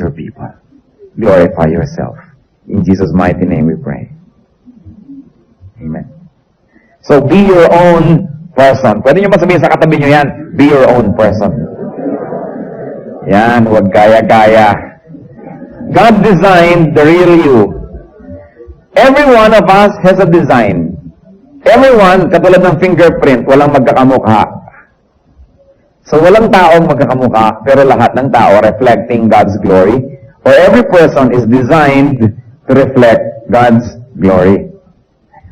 your people. Glorify yourself. In Jesus' mighty name we pray. Amen. So, be your own person. Pwede nyo ba sabihin sa katabi nyo yan? Be your own person. Yan, huwag gaya-gaya. God designed the real you. Every one of us has a design. Everyone, katulad ng fingerprint, walang magkakamukha. So, walang taong magkakamukha, pero lahat ng tao reflecting God's glory. For every person is designed to reflect God's glory.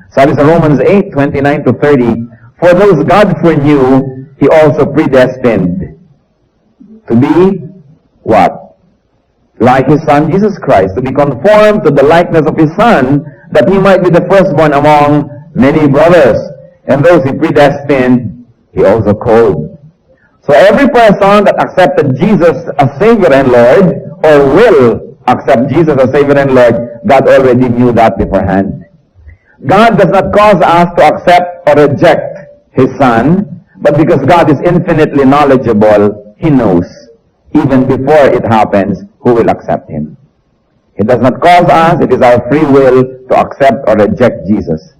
Sabi sa Romans 8:29-30, for those God foreknew, He also predestined to be what? Like His Son, Jesus Christ, to be conformed to the likeness of His Son, that He might be the firstborn among many brothers. And those He predestined, He also called. So every person that accepted Jesus as Savior and Lord, or will accept Jesus as Savior and Lord, God already knew that beforehand. God does not cause us to accept or reject His Son, but because God is infinitely knowledgeable, He knows, even before it happens, who will accept Him. He does not cause us, it is our free will to accept or reject Jesus.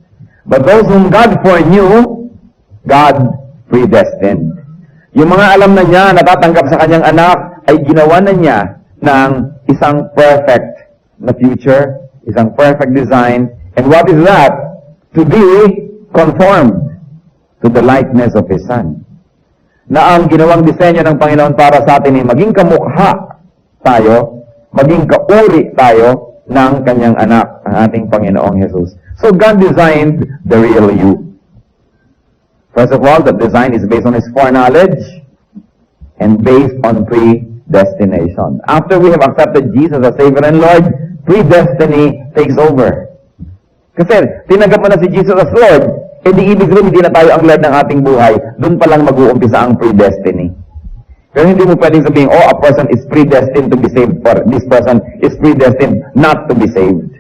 But those whom God foreknew, God predestined. Yung mga alam na niya, natatanggap sa kanyang anak, ay ginawa na niya ng isang perfect na future, isang perfect design. And what is that? To be conformed to the likeness of His Son. Na ang ginawang disenyo ng Panginoon para sa atin ay maging kamukha tayo, maging kauri tayo ng kanyang anak, ang ating Panginoong Jesus. So God designed the real you. First of all, the design is based on His foreknowledge and based on predestination. After we have accepted Jesus as Savior and Lord, predestiny takes over. Kasi tinanggap mo na si Jesus as Lord, hindi ibig sabihin hindi na tayo ang Lord ng ating buhay, doon pa lang mag-uumpisa ang predestiny. Pero hindi mo pwedeng sabihin, oh, a person is predestined to be saved, or this person is predestined not to be saved.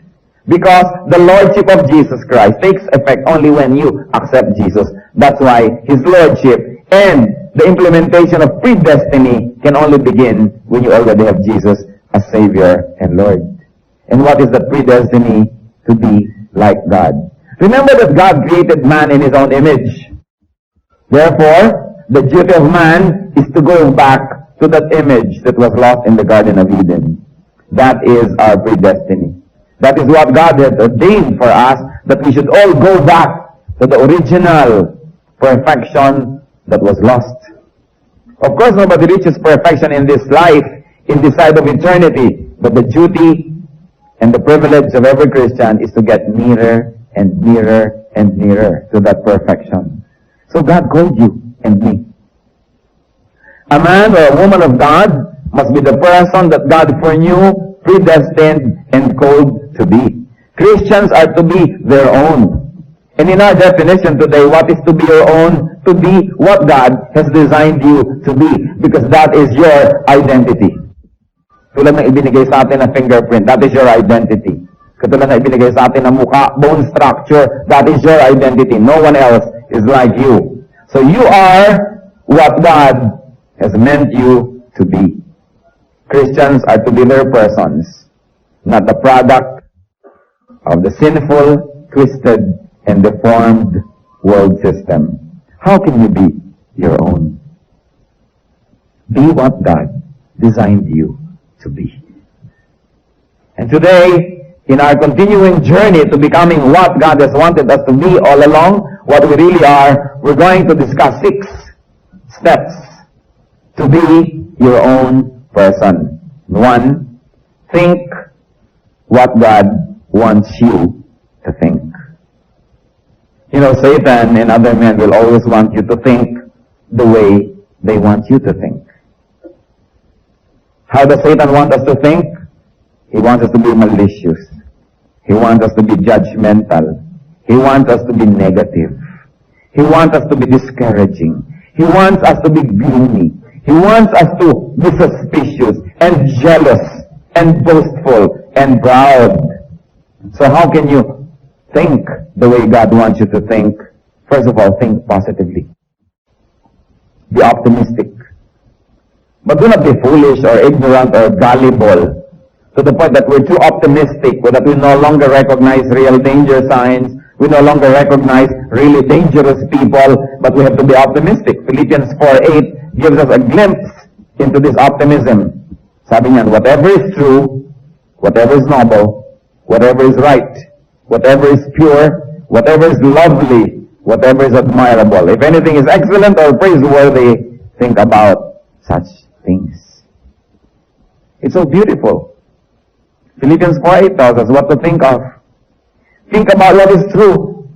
Because the Lordship of Jesus Christ takes effect only when you accept Jesus. That's why His Lordship and the implementation of predestiny can only begin when you already have Jesus as Savior and Lord. And what is the predestiny? To be like God. Remember that God created man in His own image. Therefore, the duty of man is to go back to that image that was lost in the Garden of Eden. That is our predestiny. That is what God has ordained for us, that we should all go back to the original perfection that was lost. Of course, nobody reaches perfection in this life, in this side of eternity, but the duty and the privilege of every Christian is to get nearer and nearer and nearer to that perfection. So God called you and me. A man or a woman of God must be the person that God foreknew, predestined, and called to be. Christians are to be their own. And in our definition today, what is to be your own? To be what God has designed you to be. Because that is your identity. Tulad ng ibinigay sa atin na fingerprint, that is your identity. Katulad na ibinigay sa atin na mukha, bone structure, that is your identity. No one else is like you. So you are what God has meant you to be. Christians are to be their persons, not the product of the sinful, twisted, and deformed world system. How can you be your own? Be what God designed you to be. And today, in our continuing journey to becoming what God has wanted us to be all along, what we really are, we're going to discuss 6 steps to be your own person. 1, think what God wants you to think. You know, Satan and other men will always want you to think the way they want you to think. How does Satan want us to think? He wants us to be malicious. He wants us to be judgmental. He wants us to be negative. He wants us to be discouraging. He wants us to be gloomy. He wants us to be suspicious and jealous and boastful and proud. So how can you think the way God wants you to think? First of all, think positively. Be optimistic. But do not be foolish or ignorant or gullible to the point that we're too optimistic, or that we no longer recognize real danger signs, we no longer recognize really dangerous people, but we have to be optimistic. Philippians 4:8 gives us a glimpse into this optimism. Sabi niyan, whatever is true, whatever is noble, whatever is right, whatever is pure, whatever is lovely, whatever is admirable, if anything is excellent or praiseworthy, think about such things. It's so beautiful. Philippians 4:8 tells us what to think of. Think about what is true.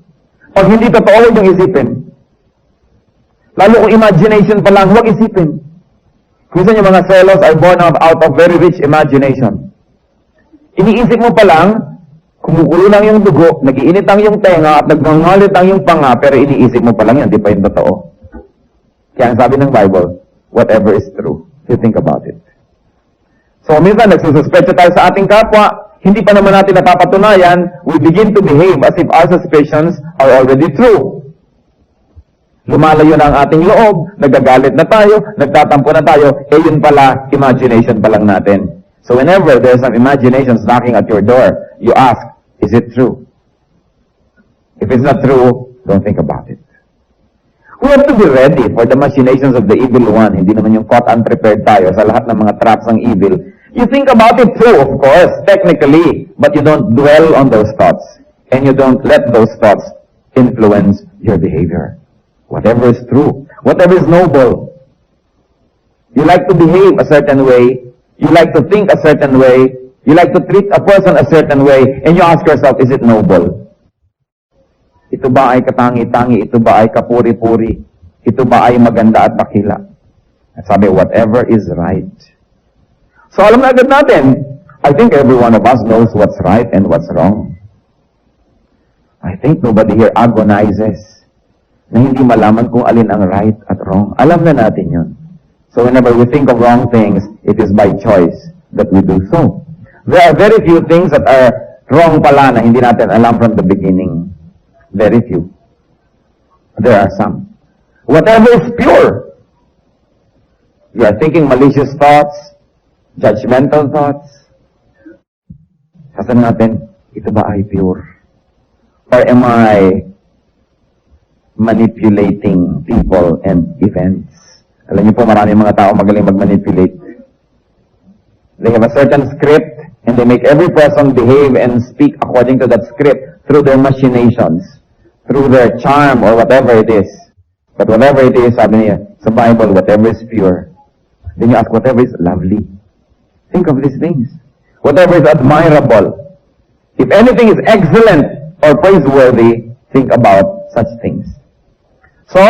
Pag hindi totoo, huwag yung isipin. Lalo kung imagination pa lang, huwag isipin. Minsan yung mga selos are born out of very rich imagination. Iniisip mo pa lang, kumukulo lang yung dugo, nagiinit ang yung tenga, at nagngangalit ang yung panga, pero iniisip mo pa lang yan, di pa yung totoo. Kaya ang sabi ng Bible, whatever is true, you think about it. So, minsan nagsususpecha tayo sa ating kapwa, hindi pa naman natin napapatunayan, we begin to behave as if our suspicions are already true. Lumalayo na ang ating loob, nagagalit na tayo, nagtatampo na tayo, yun pala, imagination pa lang natin. So whenever there's some imaginations knocking at your door, you ask, is it true? If it's not true, don't think about it. We have to be ready for the machinations of the evil one. Hindi naman yung caught unprepared tayo sa lahat ng mga traps ng evil. You think about it too, of course, technically, but you don't dwell on those thoughts, and you don't let those thoughts influence your behavior. Whatever is true, whatever is noble. You like to behave a certain way, you like to think a certain way, you like to treat a person a certain way, and you ask yourself, is it noble? Ito ba ay katangi-tangi? Ito ba ay kapuri-puri? Ito ba ay maganda at dakila? At sabi, whatever is right. So alam na agad natin, I think every one of us knows what's right and what's wrong. I think nobody here agonizes na hindi malaman kung alin ang right at wrong. Alam na natin yun. So whenever we think of wrong things, it is by choice that we do so. There are very few things that are wrong pala na hindi natin alam from the beginning. Very few. There are some. Whatever is pure. You are thinking malicious thoughts, judgmental thoughts. Sasabihin natin, ito ba ay pure? Or am I manipulating people and events? Alam niyo po, marami mga tao magaling mag-manipulate. They have a certain script, and they make every person behave and speak according to that script through their machinations, through their charm, or whatever it is. But whatever it is, sabi niya, sa Bible, whatever is pure. Then you ask, whatever is lovely. Think of these things. Whatever is admirable. If anything is excellent or praiseworthy, think about such things. So,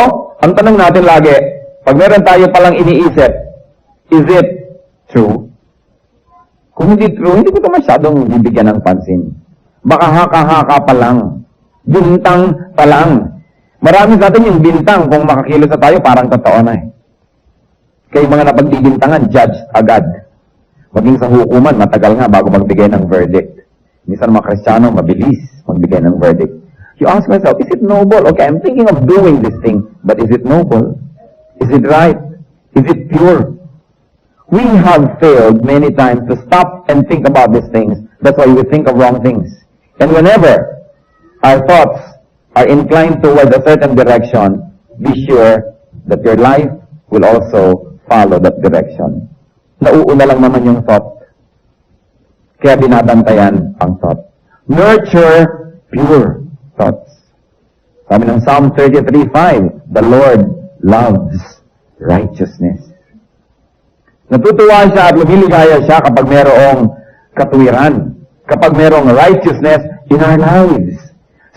ang tanong natin lagi, pag meron tayo palang iniisip, is it true? Kung hindi true, hindi ko ito masyadong bibigyan ng pansin. Baka haka-haka pa lang. Bintang pa lang. Marami sa atin yung bintang, kung makakilos na tayo, parang totoo na eh. Kaya mga napagbibintangan, judge agad. Maging sa hukuman, matagal nga bago magbigay ng verdict. Minsan mga Kristiyano, mabilis magbigay ng verdict. You ask myself, is it noble? Okay, I'm thinking of doing this thing, but is it noble? Is it right? Is it pure? We have failed many times to stop and think about these things. That's why we think of wrong things. And whenever our thoughts are inclined towards a certain direction, be sure that your life will also follow that direction. Nauuna lang naman yung thought. Kaya binabantayan ang thought. Nurture pure thoughts. Sabi ng Psalm 33:5, the Lord loves righteousness. Natutuwa siya at lumiligaya siya kapag mayroong katwiran, kapag mayroong righteousness in our lives.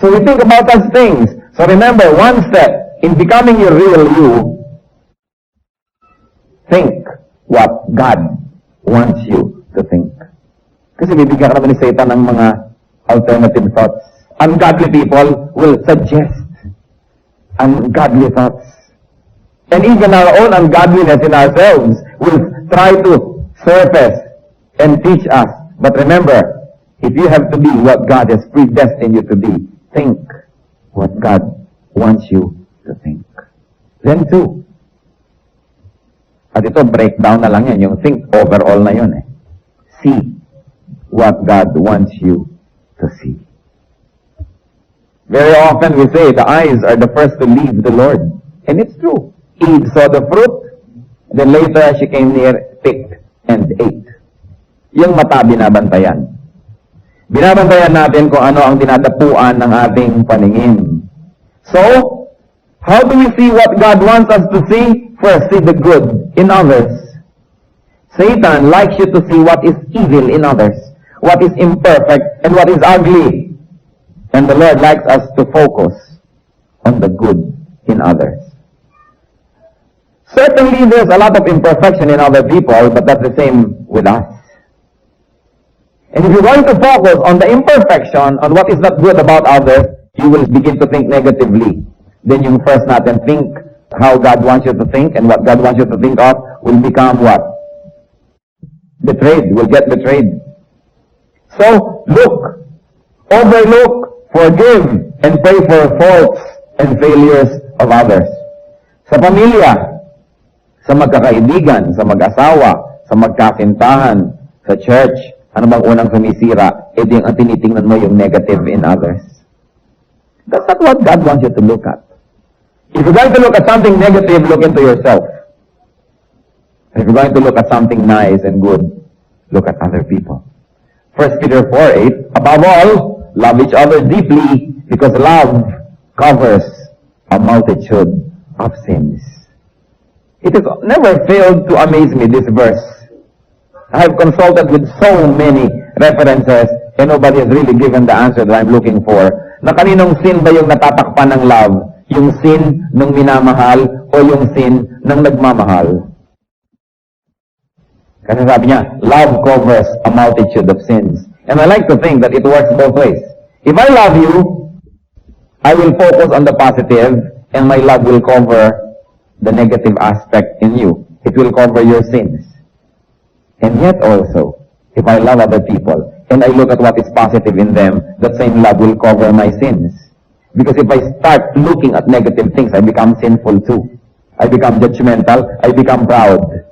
So we think about such things. So remember, one step in becoming your real you, think what God wants you to think. Kasi bibigyan ka naman ni Satan ng mga alternative thoughts. Ungodly people will suggest ungodly thoughts. And even our own ungodliness in ourselves will try to surface and teach us. But remember, if you have to be what God has predestined you to be, think what God wants you to think. Then too, At ito, breakdown na lang yan. Yung think overall na yun eh. See what God wants you to see. Very often we say the eyes are the first to leave the Lord. And it's true. Eve saw the fruit, then later she came near, picked, and ate. Yung mata binabantayan. Binabantayan natin kung ano ang dinadapuan ng ating paningin. So, how do we see what God wants us to see? First, see the good in others. Satan likes you to see what is evil in others, what is imperfect, and what is ugly. And the Lord likes us to focus on the good in others. Certainly, there's a lot of imperfection in other people, but that's the same with us. And if you're going to focus on the imperfection, on what is not good about others, you will begin to think negatively. Then yung first natin, think how God wants you to think, and what God wants you to think of will become what? Betrayed. Will get betrayed. So, look, overlook, forgive, and pray for faults and failures of others. Sa pamilya, sa magkakaibigan, sa mag-asawa, sa magkasintahan, sa church, ano bang unang sumisira? E di ang tinitingnan mo yung negative in others. That's not what God wants you to look at. If you're going to look at something negative, look into yourself. If you're going to look at something nice and good, look at other people. 1 Peter 4:8, above all, love each other deeply, because love covers a multitude of sins. It has never failed to amaze me, this verse. I have consulted with so many references, and nobody has really given the answer that I'm looking for. Na kaninong sin ba yung natatakpan ng love? Yung sin ng minamahal o yung sin ng nagmamahal? Kasi sabi niya, love covers a multitude of sins. And I like to think that it works both ways. If I love you, I will focus on the positive, and my love will cover the negative aspect in you. It will cover your sins. And yet also, if I love other people, and I look at what is positive in them, that same love will cover my sins. Because if I start looking at negative things, I become sinful too. I become judgmental. I become proud.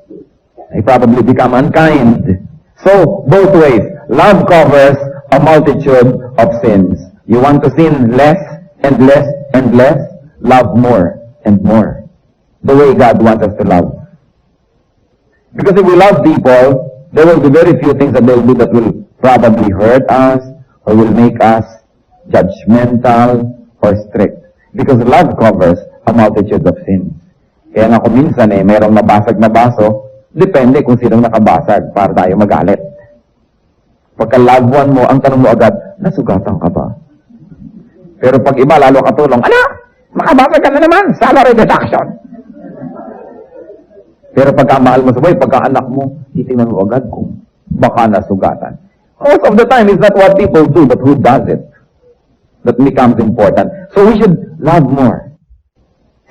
I probably become unkind. So, both ways. Love covers a multitude of sins. You want to sin less and less and less? Love more and more. The way God wants us to love. Because if we love people, there will be very few things that they'll do that will probably hurt us or will make us judgmental or strict. Because love covers a multitude of sins. Kaya nga kung minsan mayroong nabasag na baso, depende kung sinong nakabasag para tayo magalit. Pagka loved one mo, ang tanong mo agad, nasugatan ka ba? Pero pag iba, lalo katulong, ala, makabasag ka na naman, salary deduction. Pero pagka mahal mo sa buhay, pagka anak mo, titingnan mo agad kung baka nasugatan. Most of the time, it's not what people do, but who does it that becomes important. So we should love more.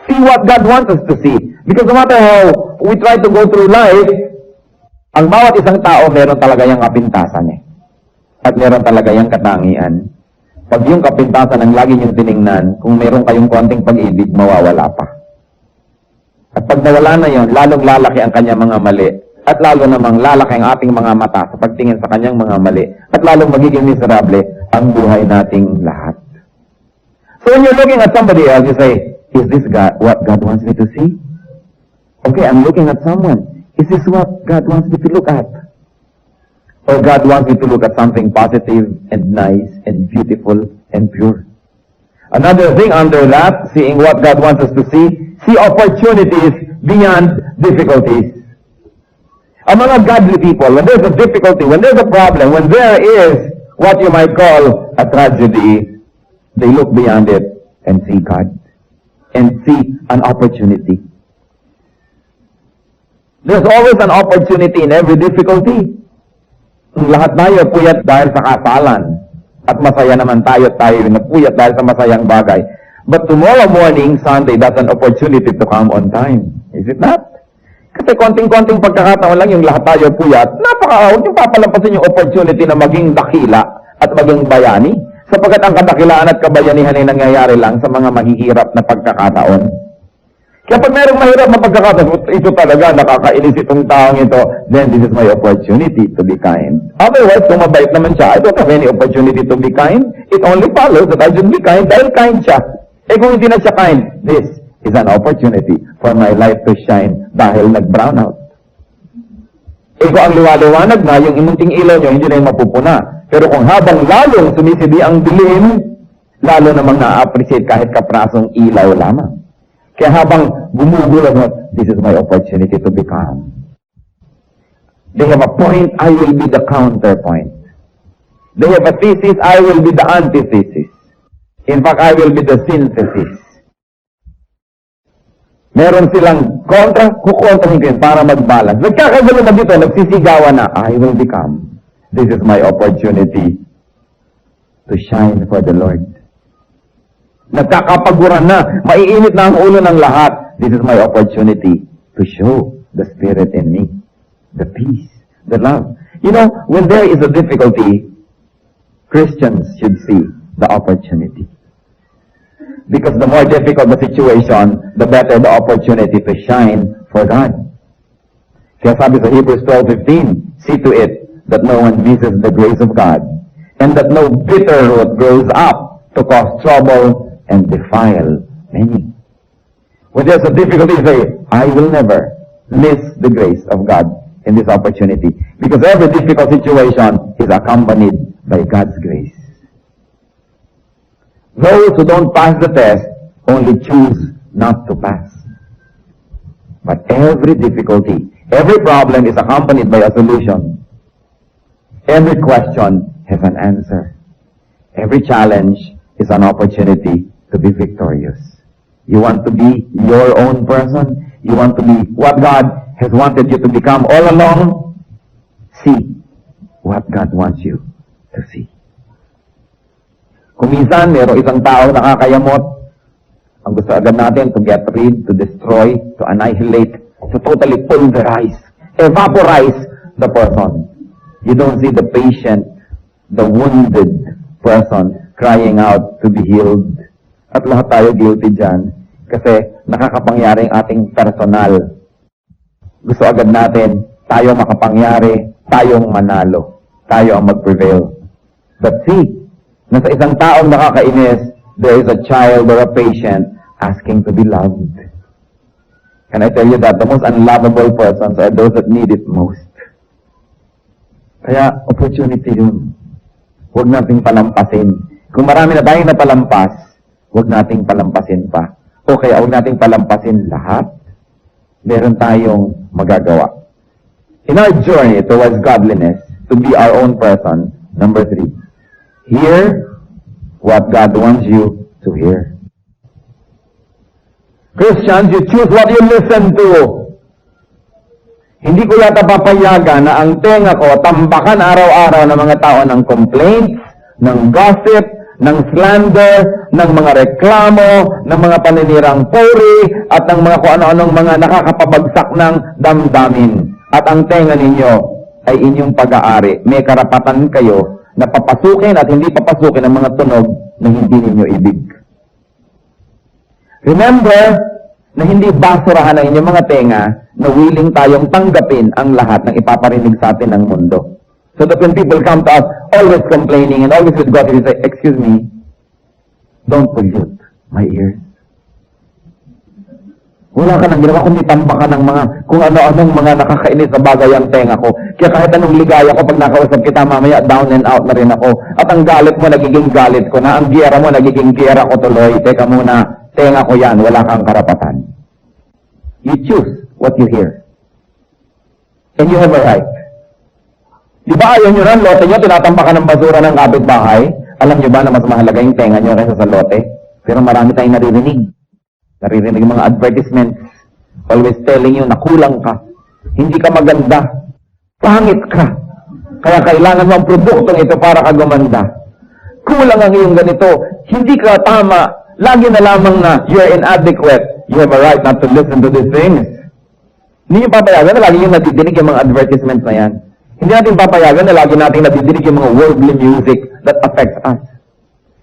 See what God wants us to see. Because no matter how we try to go through life, ang bawat isang tao, meron talaga yung kapintasan At meron talaga yung katangian. Pag yung kapintasan ang lagi niyong tiningnan, kung meron kayong konting pag-ibig, mawawala pa. At pag nawala na yon, lalong lalaki ang kanyang mga mali. At lalo namang lalaki ang ating mga mata sa pagtingin sa kanyang mga mali. At lalong magiging miserable ang buhay nating lahat. So when you're looking at somebody else, you say, is this God, what God wants me to see? Okay, I'm looking at someone. Is this what God wants me to look at? Or God wants me to look at something positive and nice and beautiful and pure? Another thing under that, seeing what God wants us to see opportunities beyond difficulties. Among mga godly people, when there's a difficulty, when there's a problem, when there is what you might call a tragedy, they look beyond it and see God and see an opportunity. There's always an opportunity in every difficulty. Lahat tayo puyat dahil sa kasalan. At masaya naman tayo napuyat dahil sa masayang bagay. But tomorrow morning, Sunday, that's an opportunity to come on time. Is it not? Kasi konting-konting pagkakataon lang yung lahat tayo puyat, huwag yung papalampasin yung opportunity na maging dakila at maging bayani. Sapagkat ang kadakilaan at kabayanihan ay nangyayari lang sa mga mahihirap na pagkakataon. Kaya pag mayroong mahirap na pagkakataon, ito talaga, nakakainis itong taong ito, then this is my opportunity to be kind. Otherwise, kung mabait naman siya, I don't have any opportunity to be kind. It only follows that I should be kind dahil kind siya. Eh kung hindi na siya kind, this is an opportunity for my life to shine dahil nag-brown out. Eh kung ang liwaliwanag na, yung imunting ilaw nyo, hindi na yung mapupuna. Pero kung habang lalong sumisidi ang dilim, lalo namang na-appreciate kahit kaprasong ilaw lamang. Kaya habang gumugulat mo, this is my opportunity to be calm. They have a point, I will be the counterpoint. They have a thesis, I will be the antithesis. In fact, I will be the synthesis. Meron silang kontra, kukontrahin ko yun para mag-balance. Nagkakagulo na dito, nagsisigawan na, I will become. This is my opportunity to shine for the Lord. Nagkakapaguran na, maiinit na ang ulo ng lahat. This is my opportunity to show the Spirit in me. The peace, the love. You know, when there is a difficulty, Christians should see the opportunity. Because the more difficult the situation, the better the opportunity to shine for God. Kaya sabi sa Hebrews 12:15, see to it that no one misses the grace of God, and that no bitter root grows up to cause trouble and defile many. When there's a difficulty, say, I will never miss the grace of God in this opportunity. Because every difficult situation is accompanied by God's grace. Those who don't pass the test only choose not to pass. But every difficulty, every problem is accompanied by a solution. Every question has an answer. Every challenge is an opportunity to be victorious. You want to be your own person? You want to be what God has wanted you to become all along? See what God wants you to see. Kung minsan, mayroong isang tao nakakayamot, ang gusto agad natin to get rid, to destroy, to annihilate, to totally pulverize, evaporize the person. You don't see the patient, the wounded person crying out to be healed. At lahat tayo guilty dyan kasi nakakapangyaring ating personal. Gusto agad natin, tayo makapangyari, tayong manalo, tayo ang mag-prevail. But see, nasa isang taong nakakainis, there is a child or a patient asking to be loved. Can I tell you that the most unlovable persons are those that need it most? Kaya, opportunity yun. Huwag nating palampasin. Kung marami na tayong napalampas, huwag nating palampasin pa. O kaya huwag nating palampasin lahat. Meron tayong magagawa. In our journey towards godliness, to be our own person, number 3, hear what God wants you to hear. Christians, you choose what you listen to. Hindi ko yata papayagan na ang tenga ko tambakan araw-araw ng mga tao ng complaints, ng gossip, ng slander, ng mga reklamo, ng mga paninirang puri, at ng mga kung ano-anong mga nakakapabagsak ng damdamin. At ang tenga ninyo ay inyong pag-aari. May karapatan kayo na papasukin at hindi papasukin ang mga tunog na hindi ninyo ibig. Remember na hindi basurahan ang inyong mga tenga na willing tayong tanggapin ang lahat ng ipaparinig sa atin ng mundo. So that when people come to us, always complaining and always with God, we say, excuse me, don't pollute my ears. Wala ka nang ginawa kundi tambakan ng mga, kung ano-anong mga nakakainis na bagay ang tenga ko. Kaya kahit anong ligaya ko, pag nakausap kita mamaya, down and out na rin ako. At ang galit mo, nagiging galit ko na. Ang giyera mo, nagiging giyera ko tuloy. Teka muna, tenga ko yan, wala kang karapatan. You choose what you hear. And you have a right. Di ba ayaw nyo rin, lote nyo, tinatambakan ng basura ng kapitbahay? Alam nyo ba na mas mahalaga yung tenga nyo kaysa sa lote? Pero marami tayong naririnig. Naririnig mga advertisements. Always telling you na kulang ka. Hindi ka maganda. Pangit ka. Kaya kailangan mo ang produktong ito para ka gumanda. Kulang ang iyong ganito. Hindi ka tama. Lagi na lamang na you're inadequate. You have a right not to listen to these things. Hindi nyo papayagan na lagi yung nadidinig yung mga advertisements na yan. Hindi natin papayagan na lagi natin nadidinig yung mga worldly music that affects us.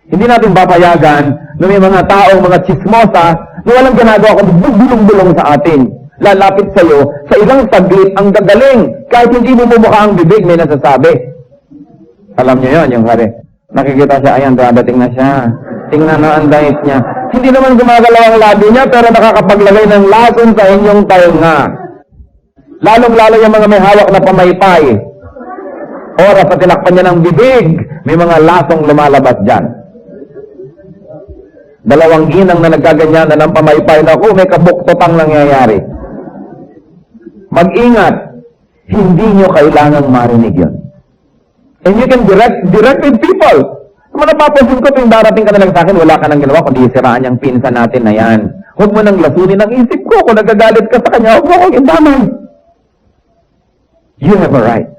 Hindi natin papayagan na may mga taong, mga chismosa na walang ginagawa kundi bulong-bulong sa atin. Lalapit sa'yo, sa ilang saglit, ang gagaling. Kahit hindi mo bumuka ang bibig, may nasasabi. Alam niyo yon yung hari. Nakikita siya, ayan, dadating na siya. Tingnan na ang diet niya. Hindi naman gumagalaw ang labi niya, pero nakakapaglagay ng lason sa inyong tainga. Lalong-lalo yung mga may hawak na pamaypay. Oras sa tinakpan niya ng bibig, may mga lasong lumalabas dyan. Dalawang ginang na nagkaganyan na ng pamaypay na may kabuktotang nangyayari. Mag-ingat, hindi nyo kailangang marinig yun. And you can direct with people. Kung napapansin ko, tuwing darating ka na lang sa akin, wala ka nang ginawa, kundi siraan yung pinsan natin na yan. Huwag mo nang lasunin ang isip ko. Kung nagagalit ka sa kanya, huwag mo akong indamay. You have a right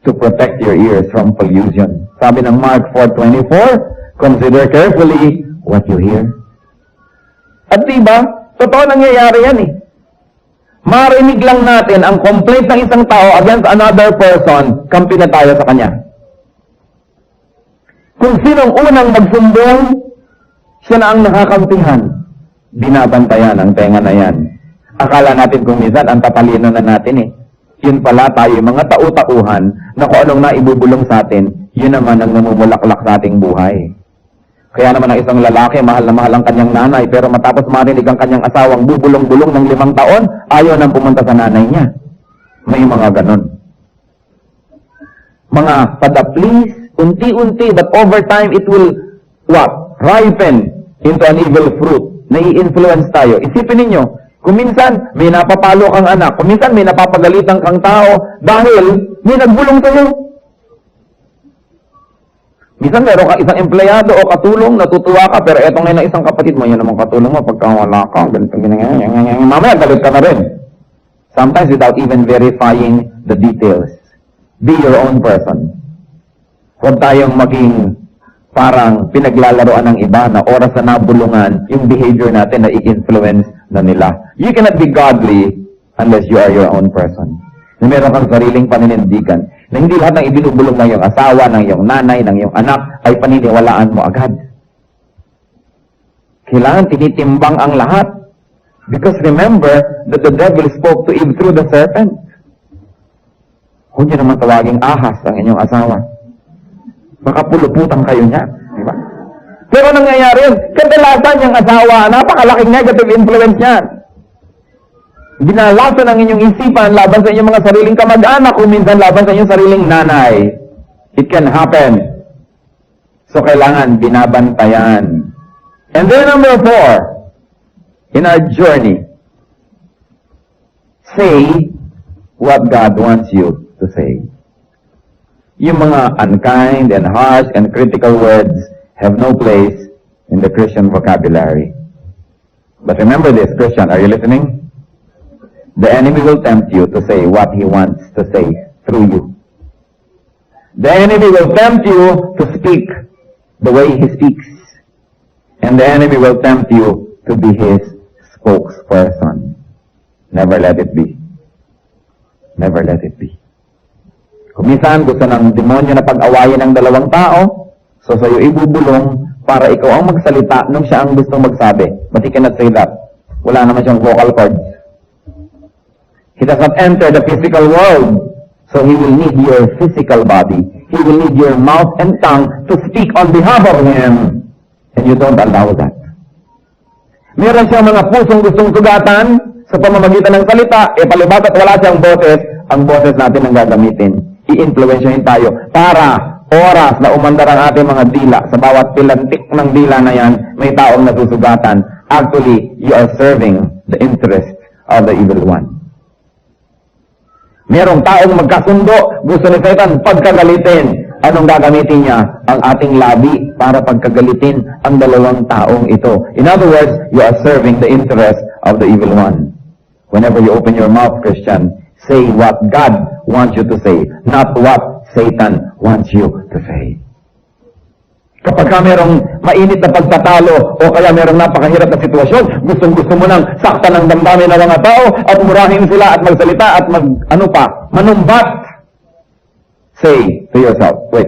to protect your ears from pollution. Sabi ng Mark 4:24, consider carefully what you hear. At diba, totoo nangyayari yan eh. Marinig lang natin ang complaint ng isang tao against another person, kampi na tayo sa kanya. Kung sinong unang magsumbong, siya na ang nakakampihan. Binabantayan ang tenga na yan. Akala natin kung minsan ang tatalino na natin eh. Yun pala tayo, mga tau-tauhan, na kung anong naibubulong sa atin, yun naman ang namumulaklak sa ating buhay. Kaya naman ang isang lalaki, mahal na mahal ang kanyang nanay, pero matapos marinig ang kanyang asawang bubulong-bulong ng 5 taon, ayaw nang pumunta sa nanay niya. May mga ganon. Mga padaplis, unti-unti, but over time, it will, ripen into an evil fruit. Nai-influence tayo. Isipin ninyo, kung minsan may napapalo kang anak, kung minsan may napapagalitan kang tao, dahil may nagbulong sa'yo. Minsan meron ka isang empleyado o katulong, natutuwa ka, pero eto ngayon na isang kapatid mo, yan namang katulong mo, pagka wala ka, ganito, mamaya galit ka na rin. Sometimes without even verifying the details. Be your own person. Huwag tayong maging parang pinaglalaroan ng iba na oras na nabulungan, yung behavior natin na i-influence na nila. You cannot be godly unless you are your own person. Na meron kang sariling paninindigan, na hindi lahat ng ibinubulong ng iyong asawa, ng iyong nanay, ng iyong anak, ay paniniwalaan mo agad. Kailangan tinitimbang ang lahat. Because remember that the devil spoke to Eve through the serpent. Huwag niyo naman tawaging ahas ang inyong asawa. Baka puluputan kayo niya. Diba? Pero nangyayari yun, kadalasan yung asawa, napakalaking negative influence niya. Binalasan ang inyong isipan laban sa inyong mga sariling kamag-anak o minsan laban sa inyong sariling nanay. It can happen. So, kailangan binabantayan. And then number 4, in our journey, say what God wants you to say. Yung mga unkind and harsh and critical words have no place in the Christian vocabulary. But remember this, Christian, are you listening? The enemy will tempt you to say what he wants to say through you. The enemy will tempt you to speak the way he speaks. And the enemy will tempt you to be his spokesperson. Never let it be. Never let it be. Kung minsan gusto ng demonyo na pag-awayin ng dalawang tao, so sa'yo ibubulong para ikaw ang magsalita nung siya ang gustong magsabi. But he cannot say that. Wala naman siyang vocal cords. He does not enter the physical world. So he will need your physical body. He will need your mouth and tongue to speak on behalf of him. And you don't allow that. Meron siyang mga pusong gustong sugatan sa pamamagitan ng salita, palibat at wala siyang boses, ang boses natin ang gagamitin. I-influensyahin tayo para oras na umandar ang ating mga dila, sa bawat pilantik ng dila na yan, may taong nasusugatan. Actually, you are serving the interest of the evil one. Merong taong magkasundo, gusto ni Satan pagkagalitin. Anong gagamitin niya? Ang ating labi para pagkagalitin ang dalawang taong ito. In other words, you are serving the interest of the evil one. Whenever you open your mouth, Christian, say what God wants you to say, not what Satan wants you to say. Kapag ka merong mainit na pagtatalo o kaya merong napakahirap na sitwasyon, gustong-gusto mo nang saktan ng damdamin ng mga tao at murahin sila at magsalita at manumbat. Say to yourself, wait,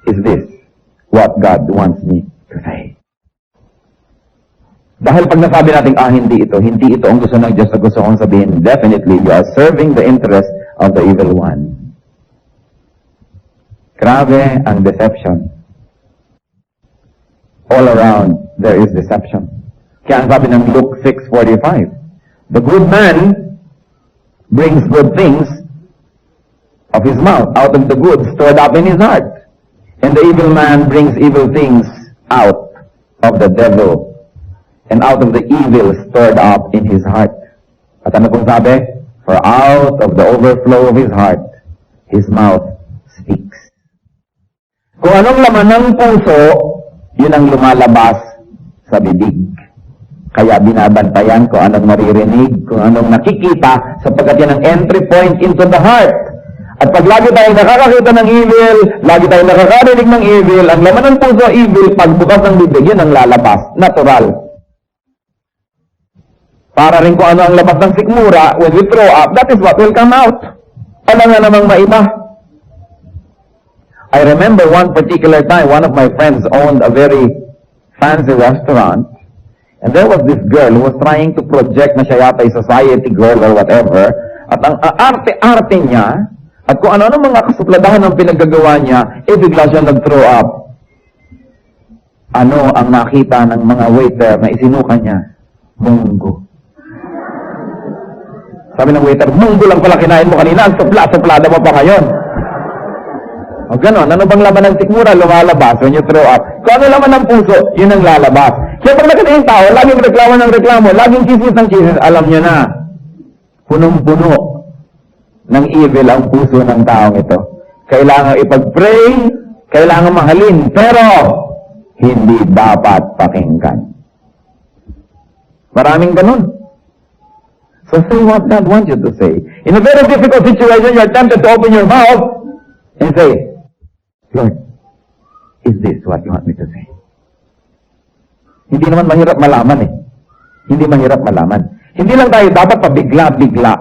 is this what God wants me to say? Dahil pag nasabi natin, hindi ito ang gusto ng Diyos na gusto kong sabihin, definitely you are serving the interest of the evil one. Grabe ang deception. All around, there is deception. Kaya ang sabi ng Luke 6:45, the good man brings good things of his mouth, out of the good stored up in his heart. And the evil man brings evil things out of the devil, and out of the evil stored up in his heart. At ano pong sabi? For out of the overflow of his heart, his mouth speaks. Kung anong laman ng puso, yun ang lumalabas sa bibig. Kaya binabantayan kung anong maririnig, kung anong nakikita, sapagkat yan ang entry point into the heart. At pag lagi tayo nakakakita ng evil, lagi tayo nakakarinig ng evil, ang laman ng puso evil, pagbukas ng bibig, yun ang lalabas. Natural. Para rin kung ano ang labas ng sikmura, when we throw up, that is what will come out. Ano nga namang maiba? I remember one particular time, one of my friends owned a very fancy restaurant, and there was this girl who was trying to project na siya yata ay society girl or whatever, at ang arte-arte niya, at kung ano-ano mga kasupladahan ng pinaggagawa niya, bigla siya nag-throw up. Ano ang nakita ng mga waiter na isinuka niya? Munggo. Sabi ng waiter, munggo lang pala kinain mo kanina, ang supla-suplada mo pa ngayon. O ganon, ano bang laman ng sikmura lumalabas when you throw up? Kung ano laman ng puso, yun ang lalabas. Kaya pag nakita yung tao, laging reklamo ng reklamo, laging chismis ng chismis, alam nyo na, punong-puno ng evil ang puso ng taong ito. Kailangan ipag-pray, kailangan mahalin, pero hindi dapat pakinggan. Maraming ganun. So say what God wants you to say. In a very difficult situation, you are tempted to open your mouth and say, Lord, is this what you want me to say? Hindi naman mahirap malaman eh. Hindi mahirap malaman. Hindi lang tayo dapat pabigla-bigla.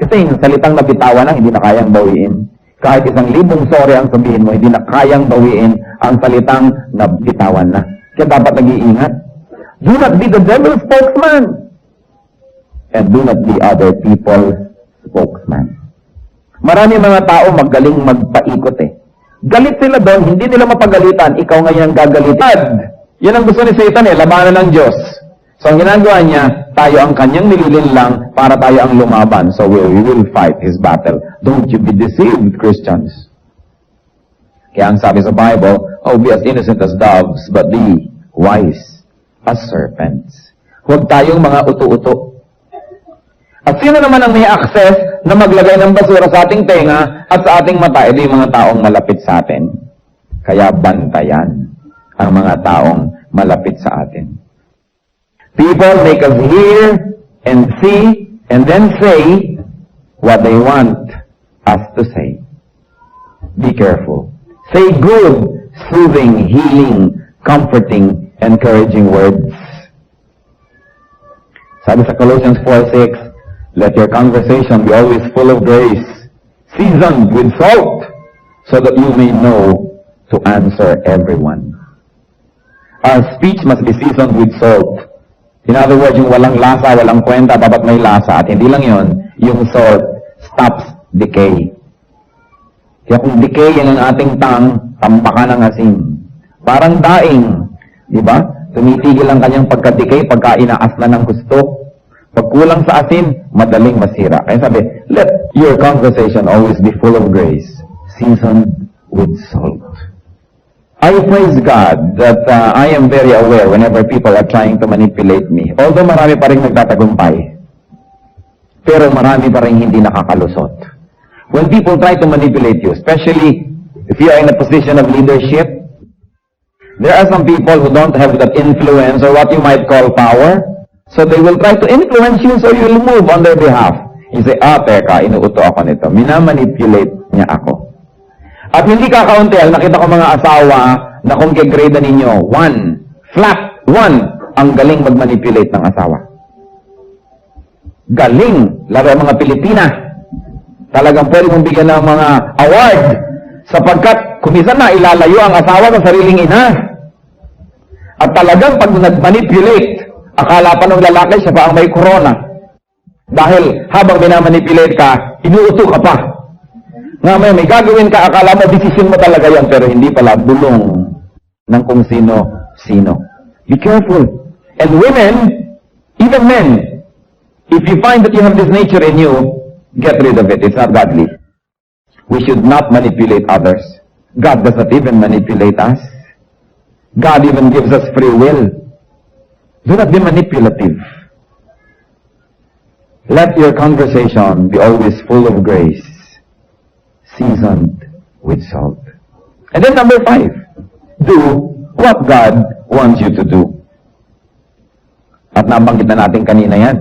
Kasi yung salitang nabitawan na, hindi na kayang bawiin. Kahit 1,000 sorry ang sabihin mo, hindi na kayang bawiin ang salitang nabitawan na. Kaya dapat nag-iingat. Do not be the devil's spokesman. And do not be other people's spokesman. Marami mga tao magaling magpaikot eh. Galit sila doon, hindi nila mapagalitan, ikaw ngayon ang gagalitan. Yan ang gusto ni Satan eh, labanan ng Diyos. So ang ginagawa niya, tayo ang kanyang nililinlang para tayo ang lumaban. So we will fight his battle. Don't you be deceived, Christians. Kaya ang sabi sa Bible, oh, be as innocent as doves, but be wise as serpents. Huwag tayong mga uto-uto. At sino naman ang may access na maglagay ng basura sa ating tenga at sa ating mata? Ito yung mga taong malapit sa atin. Kaya bantayan ang mga taong malapit sa atin. People make us hear and see and then say what they want us to say. Be careful. Say good, soothing, healing, comforting, encouraging words. Sabi sa Colossians 4:6, let your conversation be always full of grace, seasoned with salt, so that you may know to answer everyone. Our speech must be seasoned with salt. In other words, yung walang lasa, walang kwenta, dapat may lasa. At hindi lang yon, yung salt stops decay. Kaya kung decay yan ang ating tampakan ng asin. Parang daing, di ba? Tumitigil ang kanyang pagka-decay, pagka inaas na ng gusto. Pag kulang sa asin, madaling masira. Kaya sabi, let your conversation always be full of grace, seasoned with salt. I praise God that I am very aware whenever people are trying to manipulate me. Although marami pa rin nagtatagumpay, pero marami pa rin hindi nakakalusot. When people try to manipulate you, especially if you are in a position of leadership, there are some people who don't have that influence or what you might call power. So they will try to influence you so you will move on their behalf. You say, teka, inuuto ako nito. Minamanipulate niya ako. At hindi kakaunti, nakita ko mga asawa na kung kigrade ninyo, 1, flat 1, ang galing magmanipulate ng asawa. Galing, lalo ang mga Pilipina. Talagang pwede mong bigyan ng mga award sapagkat kumisan na ilalayo ang asawa sa sariling ina. At talagang pag nag-manipulate Akala pa ng lalaki, siya pa ang may corona. Dahil habang minamanipulate ka, inuuto ka pa. Nga may gagawin ka, akala mo, decision mo talaga yan, pero hindi pala, bulong ng kung sino-sino. Be careful. And women, even men, if you find that you have this nature in you, get rid of it. It's not godly. We should not manipulate others. God does not even manipulate us. God even gives us free will. Do not be manipulative. Let your conversation be always full of grace, seasoned with salt. And then number 5, do what God wants you to do. At nabanggit na natin kanina yan.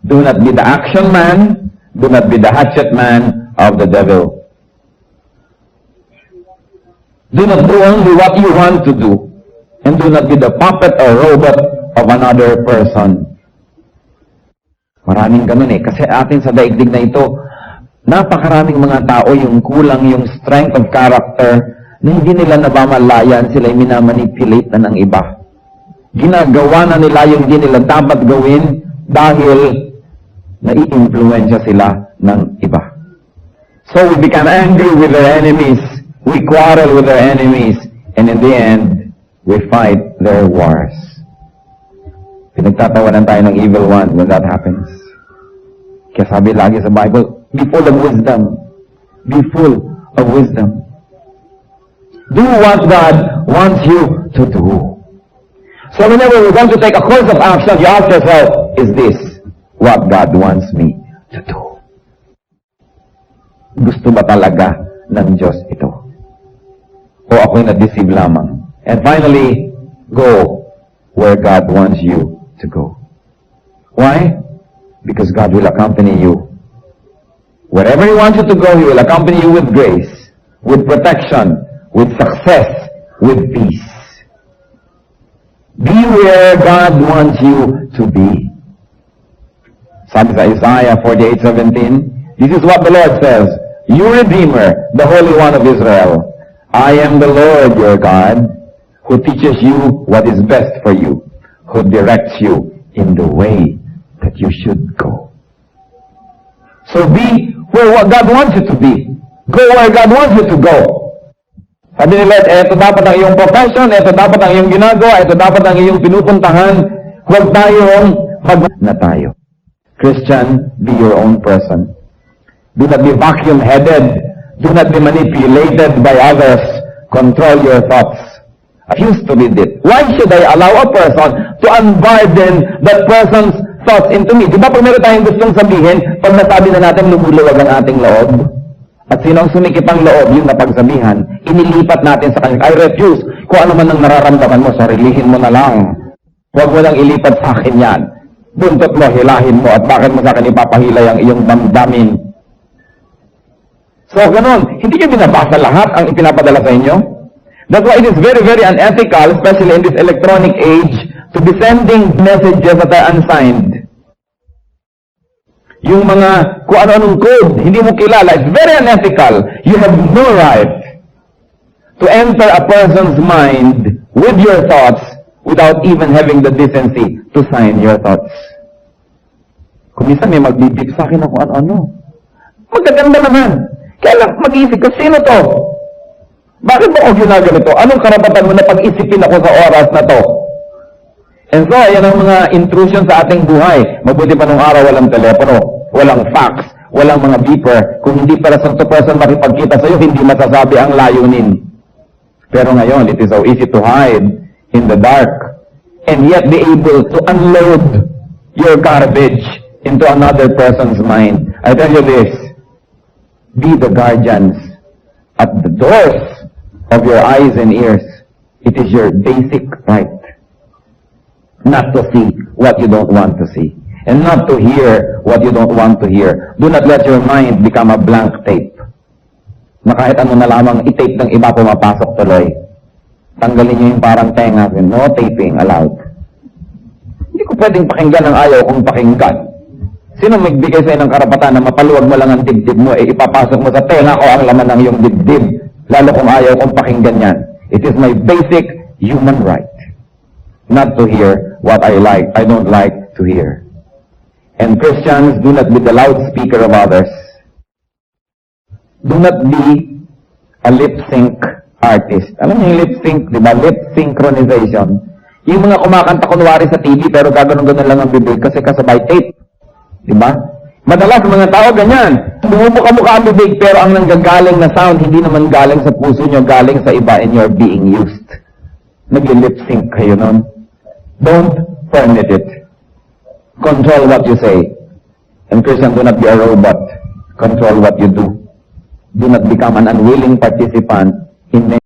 Do not be the action man, do not be the hatchet man of the devil. Do not do only what you want to do, and do not be the puppet or robot of another person. Maraming ganun kasi atin sa daigdig na ito, napakaraming mga tao yung kulang yung strength of character na hindi nila nabamalayan, sila yung minamanipulate na ng iba. Ginagawa na nila yung hindi nila dapat gawin dahil nai-influensya sila ng iba. So we become angry with their enemies, we quarrel with their enemies, and in the end, we fight their wars. Pinagtatawanan tayo ng evil one when that happens. Kaya sabi lagi sa Bible, be full of wisdom. Be full of wisdom. Do what God wants you to do. So whenever we're going to take a course of action, you ask yourself, is this what God wants me to do? Gusto ba talaga ng Diyos ito? O ako'y na-deceive lamang? And finally, go where God wants you to go. Why? Because God will accompany you. Wherever He wants you to go, He will accompany you with grace, with protection, with success, with peace. Be where God wants you to be. Sabi sa Isaiah 48:17, this is what the Lord says, you Redeemer, the Holy One of Israel, I am the Lord your God, who teaches you what is best for you, who directs you in the way that you should go. So be where God wants you to be. Go where God wants you to go. Sabi nila, ito dapat ang iyong profession, ito dapat ang iyong ginagawa, ito dapat ang iyong pinupuntahan. Huwag tayong na tayo. Christian, be your own person. Do not be vacuum-headed. Do not be manipulated by others. Control your thoughts. I used to read it. Why should I allow a person to unburden that person's thoughts into me? Di ba pag meron tayong gustong sabihin, pag nasabi na natin, lumuluwag ang ating loob? At sino ang sumikip ang loob, yung napagsabihan, inilipat natin sa kanya. I refuse. Kung ano man ang nararamdaman mo, sarilihin mo na lang. Huwag mo lang ilipat sa akin yan. Buntot mo, hilahin mo, at bakit mo sa akin ipapahilay ang iyong damdamin? So, ganun. Hindi kayo binabasa lahat ang ipinapadala sa inyo? That's why it is very, very unethical, especially in this electronic age, to be sending messages that are unsigned. Yung mga kung ano-anong code, hindi mo kilala, it's very unethical. You have no right to enter a person's mind with your thoughts without even having the decency to sign your thoughts. Kung minsan may magbibig sa akin ako ano-ano. Magaganda naman. Kaya lang mag-isip ko, sino to? Bakit mo ako ginaganito? Anong karapatan mo na pag-isipin ako sa oras na to? And so, yan ang mga intrusion sa ating buhay. Mabuti pa nung araw walang telepono, walang fax, walang mga beeper. Kung hindi person to person makipagkita sa'yo, hindi masasabi ang layunin. Pero ngayon, it is so easy to hide in the dark and yet be able to unload your garbage into another person's mind. I tell you this, be the guardians at the doors of your eyes and ears. It is your basic right not to see what you don't want to see, and not to hear what you don't want to hear. Do not let your mind become a blank tape, na kahit ano na lamang i-tape ng iba pumapasok tuloy. Tanggalin niyo yung parang tenga, no taping allowed. Hindi ko pwedeng pakinggan ang ayaw kong pakinggan. Sino magbigay sa'yo ng karapatan na mapaluwag mo lang ang dibdib mo, ipapasok mo sa tenga ko ang laman ng iyong dibdib, lalo kung ayaw kong pakinggan yan. It is my basic human right. not to hear what I don't like to hear. And Christians, do not be the loudspeaker of others. Do not be a lip sync artist. Alam niyo yung lip sync, di ba? Lip synchronization. Yung mga kumakanta kunwari sa TV pero gaganon-ganon lang ang bibig kasi kasabay tape. Di ba? Madalas mga tao ganyan. Bumubuka-buka ang bibig pero ang nanggagaling na sound hindi naman galing sa puso nyo, galing sa iba and you're being used. Nag-lip sync kayo nun. Don't permit it. Control what you say. And Christian, do not be a robot. Control what you do. Do not become an unwilling participant in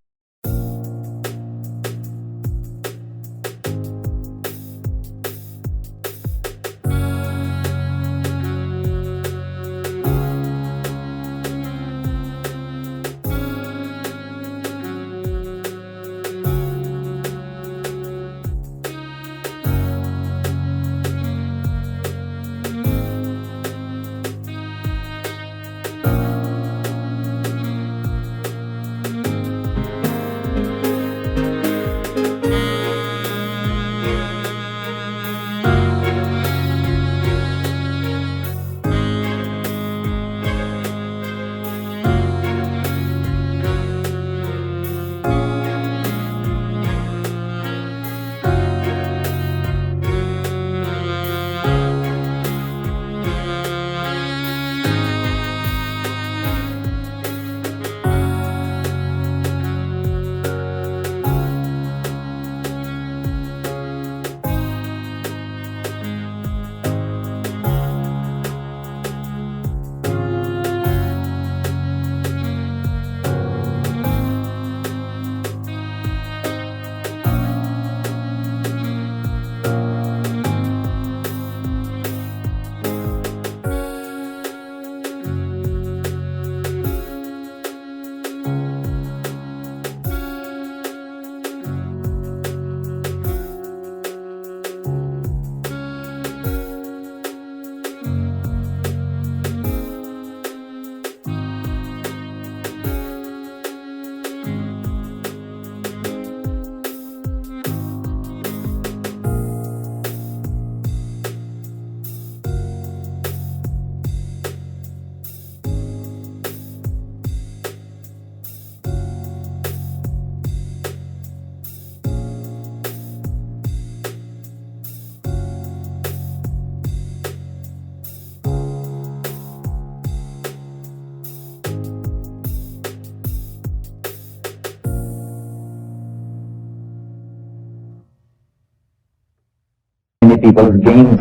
people's games.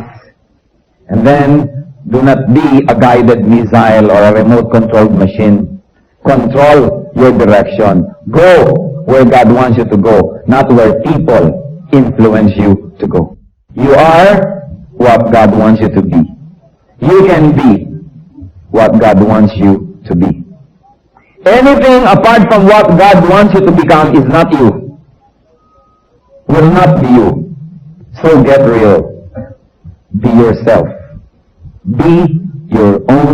And then, do not be a guided missile or a remote-controlled machine. Control your direction. Go where God wants you to go, not where people influence you to go. You are what God wants you to be. You can be what God wants you to be. Anything apart from what God wants you to become is not you. Will not be you. So get real. Be yourself. Be your own